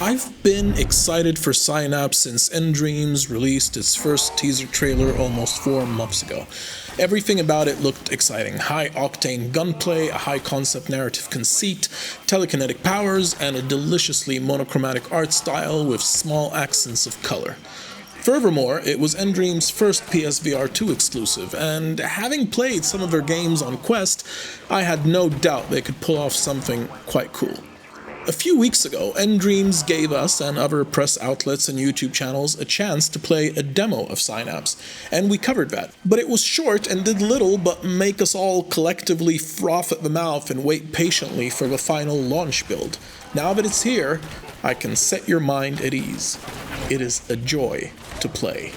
I've been excited for Synapse since nDreams released its first teaser trailer almost 4 months ago. Everything about it looked exciting. High-octane gunplay, a high-concept narrative conceit, telekinetic powers, and a deliciously monochromatic art style with small accents of color. Furthermore, it was nDreams' first PSVR2 exclusive, and having played some of their games on Quest, I had no doubt they could pull off something quite cool. A few weeks ago, nDreams gave us and other press outlets and YouTube channels a chance to play a demo of Synapse, and we covered that. But it was short and did little but make us all collectively froth at the mouth and wait patiently for the final launch build. Now that it's here, I can set your mind at ease. It is a joy to play.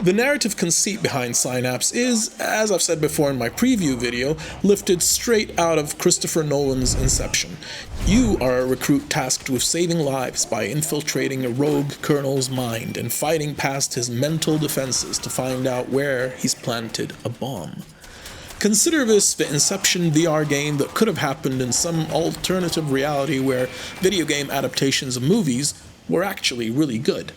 The narrative conceit behind Synapse is, as I've said before in my preview video, lifted straight out of Christopher Nolan's Inception. You are a recruit tasked with saving lives by infiltrating a rogue colonel's mind and fighting past his mental defenses to find out where he's planted a bomb. Consider this the Inception VR game that could have happened in some alternative reality where video game adaptations of movies were actually really good.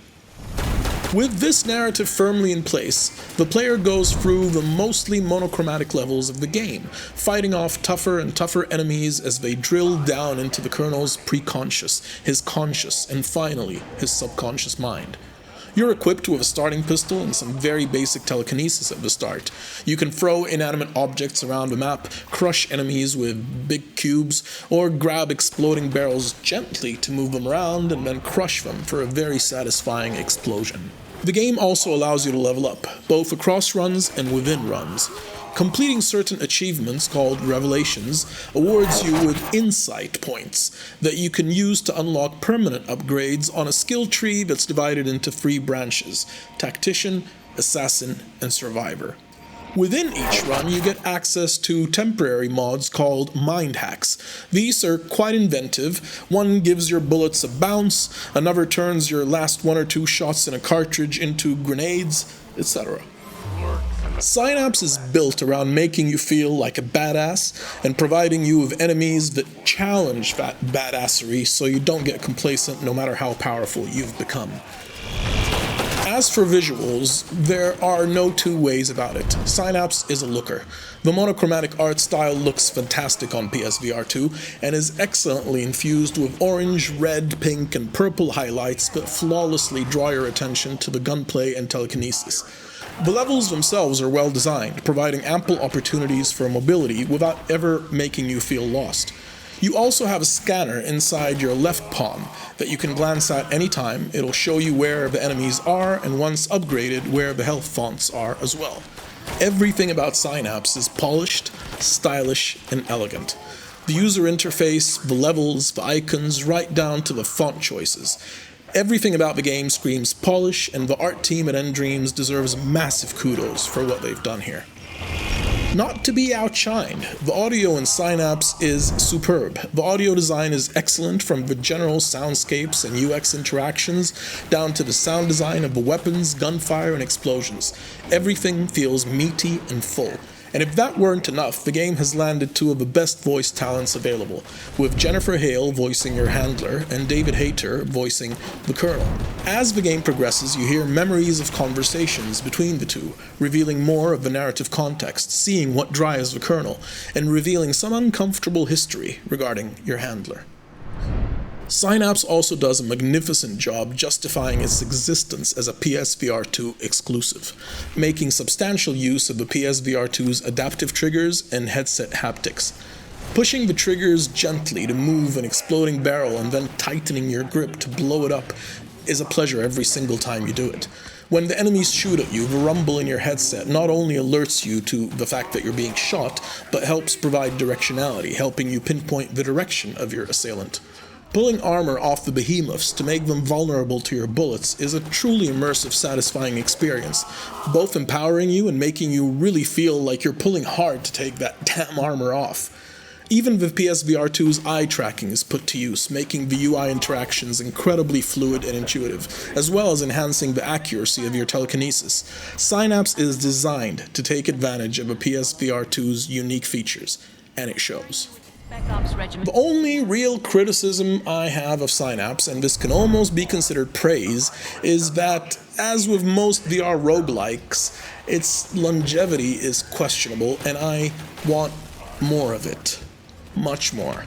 With this narrative firmly in place, the player goes through the mostly monochromatic levels of the game, fighting off tougher and tougher enemies as they drill down into the colonel's preconscious, his conscious, and finally, his subconscious mind. You're equipped with a starting pistol and some very basic telekinesis at the start. You can throw inanimate objects around the map, crush enemies with big cubes, or grab exploding barrels gently to move them around and then crush them for a very satisfying explosion. The game also allows you to level up, both across runs and within runs. Completing certain achievements, called revelations, awards you with insight points that you can use to unlock permanent upgrades on a skill tree that's divided into 3 branches: Tactician, Assassin, and Survivor. Within each run, you get access to temporary mods called mind hacks. These are quite inventive. One gives your bullets a bounce, another turns your last 1 or 2 shots in a cartridge into grenades, etc. Synapse is built around making you feel like a badass and providing you with enemies that challenge that badassery so you don't get complacent no matter how powerful you've become. As for visuals, there are no two ways about it. Synapse is a looker. The monochromatic art style looks fantastic on PSVR2 and is excellently infused with orange, red, pink, and purple highlights that flawlessly draw your attention to the gunplay and telekinesis. The levels themselves are well designed, providing ample opportunities for mobility without ever making you feel lost. You also have a scanner inside your left palm that you can glance at anytime. It'll show you where the enemies are, and once upgraded, where the health fonts are as well. Everything about Synapse is polished, stylish, and elegant. The user interface, the levels, the icons, right down to the font choices. Everything about the game screams polish, and the art team at nDreams deserves massive kudos for what they've done here. Not to be outshined, the audio in Synapse is superb. The audio design is excellent, from the general soundscapes and UX interactions down to the sound design of the weapons, gunfire, and explosions. Everything feels meaty and full. And if that weren't enough, the game has landed 2 of the best voice talents available, with Jennifer Hale voicing your handler and David Hayter voicing the Colonel. As the game progresses, you hear memories of conversations between the 2, revealing more of the narrative context, seeing what drives the Colonel, and revealing some uncomfortable history regarding your handler. Synapse also does a magnificent job justifying its existence as a PSVR2 exclusive, making substantial use of the PSVR2's adaptive triggers and headset haptics. Pushing the triggers gently to move an exploding barrel and then tightening your grip to blow it up is a pleasure every single time you do it. When the enemies shoot at you, the rumble in your headset not only alerts you to the fact that you're being shot, but helps provide directionality, helping you pinpoint the direction of your assailant. Pulling armor off the behemoths to make them vulnerable to your bullets is a truly immersive, satisfying experience, both empowering you and making you really feel like you're pulling hard to take that damn armor off. Even the PSVR2's eye tracking is put to use, making the UI interactions incredibly fluid and intuitive, as well as enhancing the accuracy of your telekinesis. Synapse is designed to take advantage of a PSVR2's unique features, and it shows. The only real criticism I have of Synapse, and this can almost be considered praise, is that, as with most VR roguelikes, its longevity is questionable, and I want more of it. Much more.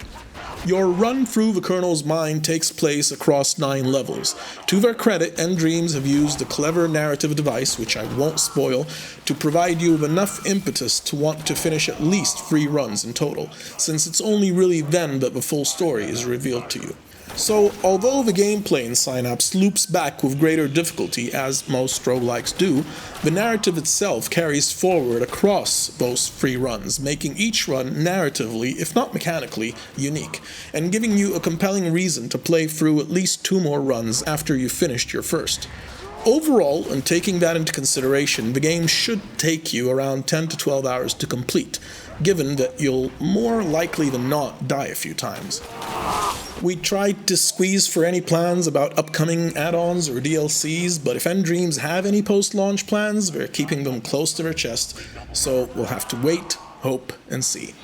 Your run through the Colonel's mind takes place across 9 levels. To their credit, nDreams have used a clever narrative device, which I won't spoil, to provide you with enough impetus to want to finish at least 3 runs in total, since it's only really then that the full story is revealed to you. So, although the gameplay in Synapse loops back with greater difficulty, as most roguelikes do, the narrative itself carries forward across those 3 runs, making each run narratively, if not mechanically, unique, and giving you a compelling reason to play through at least 2 more runs after you've finished your first. Overall, and taking that into consideration, the game should take you around 10 to 12 hours to complete, given that you'll more likely than not die a few times. We tried to squeeze for any plans about upcoming add-ons or DLCs, but if nDreams have any post-launch plans, they're keeping them close to their chest, so we'll have to wait, hope, and see.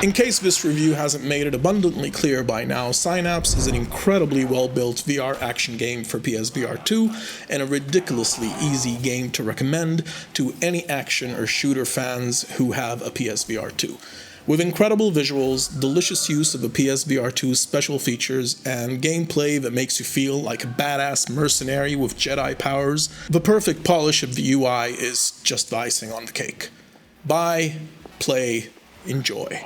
In case this review hasn't made it abundantly clear by now, Synapse is an incredibly well-built VR action game for PSVR2 and a ridiculously easy game to recommend to any action or shooter fans who have a PSVR2. With incredible visuals, delicious use of the PSVR2's special features, and gameplay that makes you feel like a badass mercenary with Jedi powers, the perfect polish of the UI is just the icing on the cake. Buy, play, enjoy.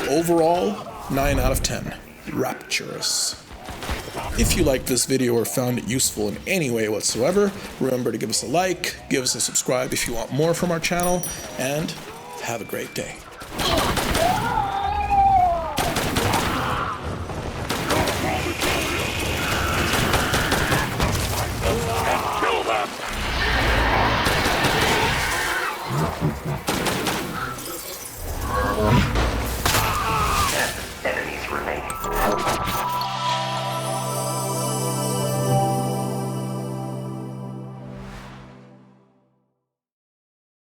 Overall, 9 out of 10. Rapturous. If you liked this video or found it useful in any way whatsoever, remember to give us a like, give us a subscribe if you want more from our channel, and have a great day. Enemies remaining.